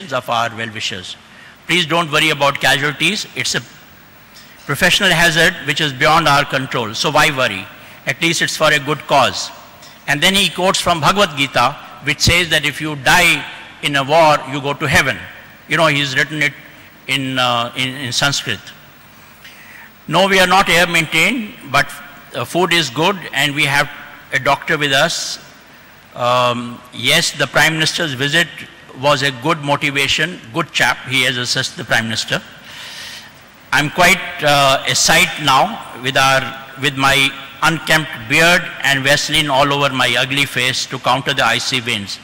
suggestions of our well-wishers. Please don't worry about casualties. It's a professional hazard which is beyond our control. So why worry? At least it's for a good cause. And then he quotes from Bhagavad Gita, which says that if you die in a war, you go to heaven. You know, he's written it in Sanskrit. No, we are not air maintained, but food is good, and we have a doctor with us. Yes, the Prime Minister's visit was a good motivation, good chap. He has assessed the Prime Minister. I'm quite a sight now with my unkempt beard and Vaseline all over my ugly face to counter the icy winds.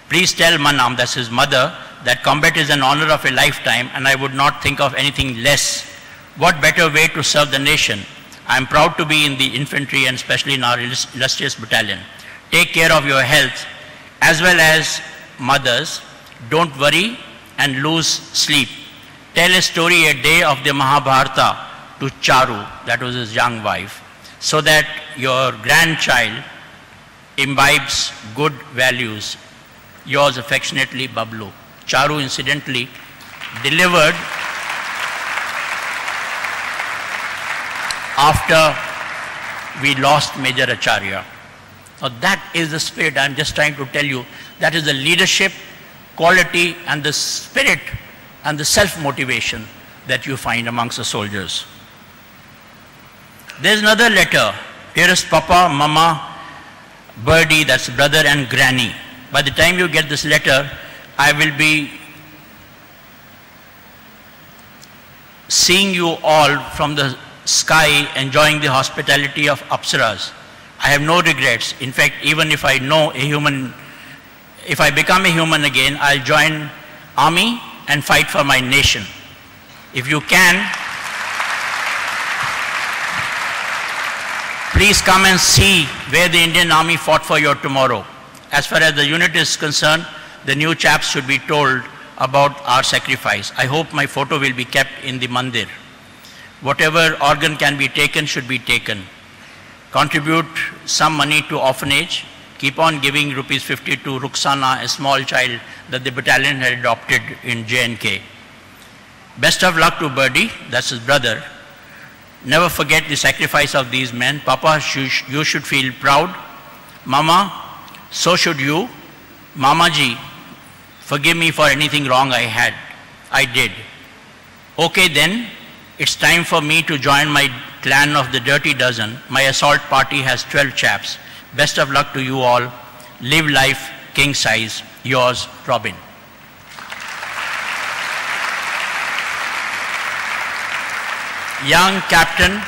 Please tell Manam, that's his mother, that combat is an honor of a lifetime, and I would not think of anything less. What better way to serve the nation? I am proud to be in the infantry and especially in our illustrious battalion. Take care of your health as well as mothers. Don't worry and lose sleep. Tell a story a day of the Mahabharata to Charu, that was his young wife, so that your grandchild imbibes good values. Yours affectionately, Bablu. Charu, incidentally, delivered after we lost Major Acharya. Now that is the spirit. I'm just trying to tell you, that is the leadership quality and the spirit and the self-motivation that you find amongst the soldiers. There's another letter. Here is Papa, Mama, Birdie, that's brother and granny. By the time you get this letter, I will be seeing you all from the sky, enjoying the hospitality of Apsaras. I have no regrets. In fact, even if I know a human, if I become a human again, I'll join army and fight for my nation. If you can, please come and see where the Indian Army fought for your tomorrow. As far as the unit is concerned, the new chaps should be told about our sacrifice. I hope my photo will be kept in the mandir. Whatever organ can be taken should be taken. Contribute some money to orphanage. Keep on giving rupees 50 to Ruxana, a small child that the battalion had adopted in J&K. Best of luck to Birdie, that's his brother. Never forget the sacrifice of these men. Papa, you should feel proud. Mama, so should you. Mama ji, forgive me for anything wrong I did. Okay then, it's time for me to join my clan of the Dirty Dozen. My assault party has 12 chaps. Best of luck to you all. Live life king size. Yours, Robin. Young captain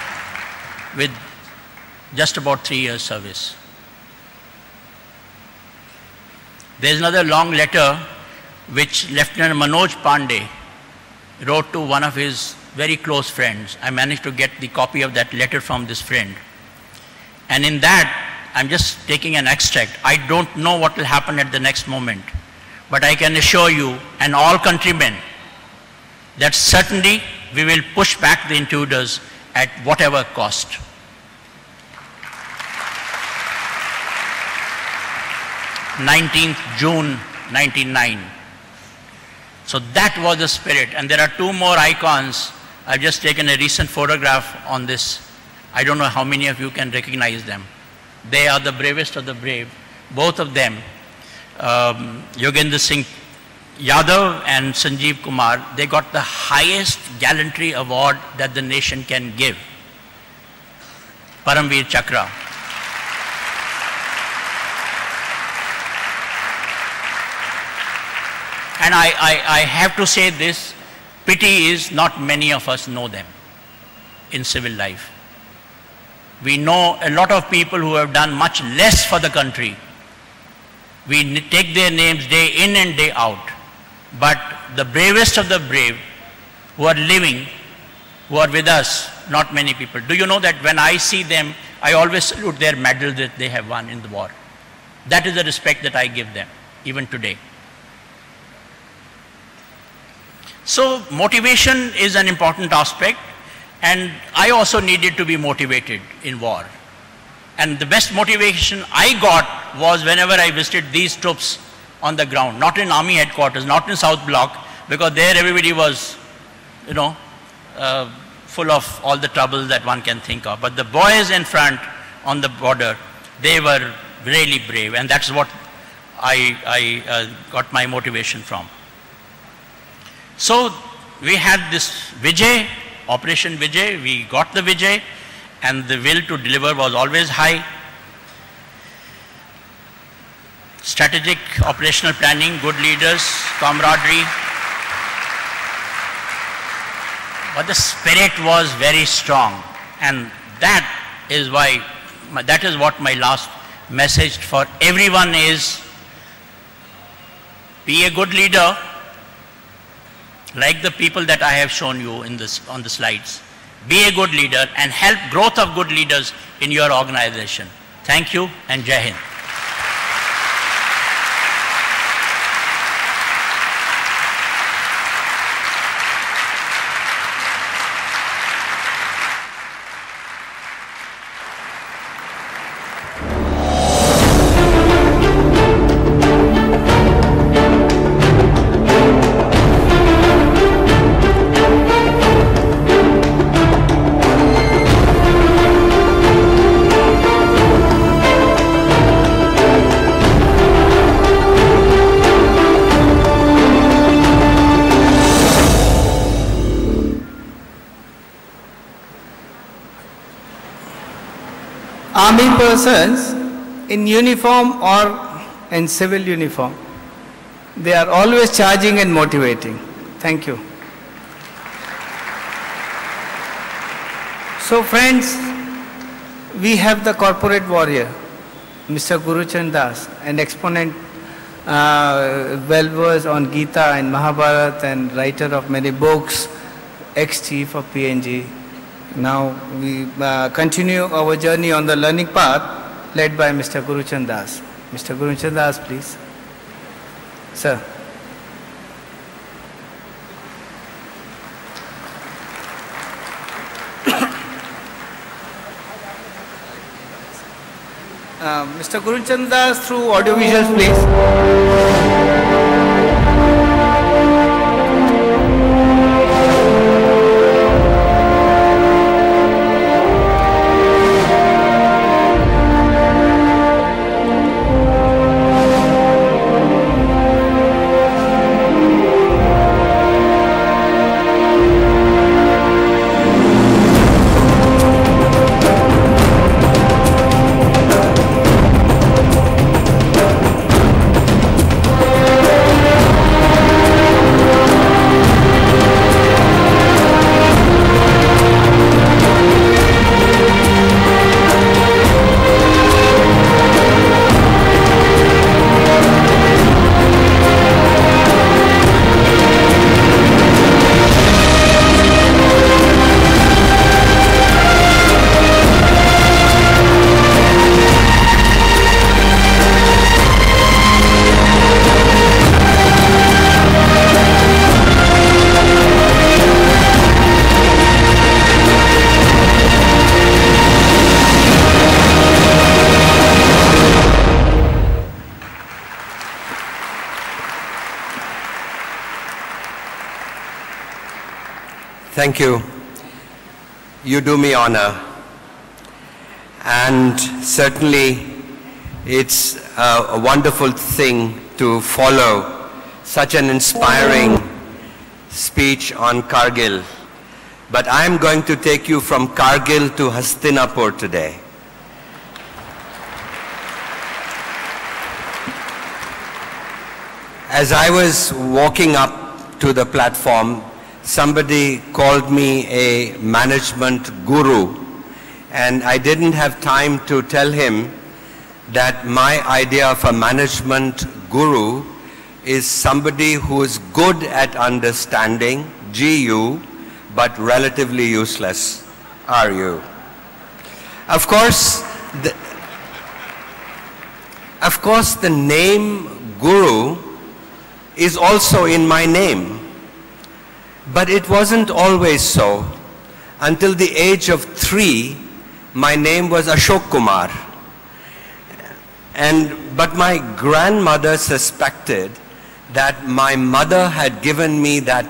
with just about 3 years service. There's another long letter which Lieutenant Manoj Pandey wrote to one of his very close friends. I managed to get the copy of that letter from this friend. And in that, I'm just taking an extract. I don't know what will happen at the next moment. But I can assure you and all countrymen that certainly we will push back the intruders at whatever cost. June 1999. So that was the spirit. And there are 2 more icons. I've just taken a recent photograph on this. I don't know how many of you can recognize them. They are the bravest of the brave. Both of them, Yogendra Singh Yadav and Sanjeev Kumar, they got the highest gallantry award that the nation can give. Paramveer Chakra. And I have to say this, pity is not many of us know them in civil life. We know a lot of people who have done much less for the country. We take their names day in and day out. But the bravest of the brave who are living, who are with us, not many people. Do you know that when I see them, I always salute their medal that they have won in the war. That is the respect that I give them, even today. So motivation is an important aspect, and I also needed to be motivated in war. And the best motivation I got was whenever I visited these troops on the ground, not in army headquarters, not in South Block, because there everybody was, you know, full of all the trouble that one can think of. But the boys in front on the border, they were really brave, and that's what I got my motivation from. So we had this Vijay, Operation Vijay, we got the Vijay, and the will to deliver was always high. Strategic operational planning, good leaders, camaraderie. But the spirit was very strong, and that is why, that is what my last message for everyone is: be a good leader, like the people that I have shown you in this, on the slides. Be a good leader and help growth of good leaders in your organization. Thank you, and Jai Hind. Army persons in uniform or in civil uniform, they are always charging and motivating. Thank you. So friends, we have the corporate warrior, Mr. Gurucharan Das, an exponent, well-versed on Gita and Mahabharata and writer of many books, ex-chief of PNG. Now we continue our journey on the learning path led by Mr. Gurucharan Das. Mr. Gurucharan Das, please. Sir. Mr. Gurucharan Das through audiovisuals, please. Thank you. You do me honor. And certainly it's a wonderful thing to follow such an inspiring speech on Kargil. But I'm going to take you from Kargil to Hastinapur today. As I was walking up to the platform, somebody called me a management guru, and I didn't have time to tell him that my idea of a management guru is somebody who is good at understanding, GU, but relatively useless, RU. Of course, the name guru is also in my name. But it wasn't always so. Until the age of 3, my name was Ashok Kumar. But my grandmother suspected that my mother had given me that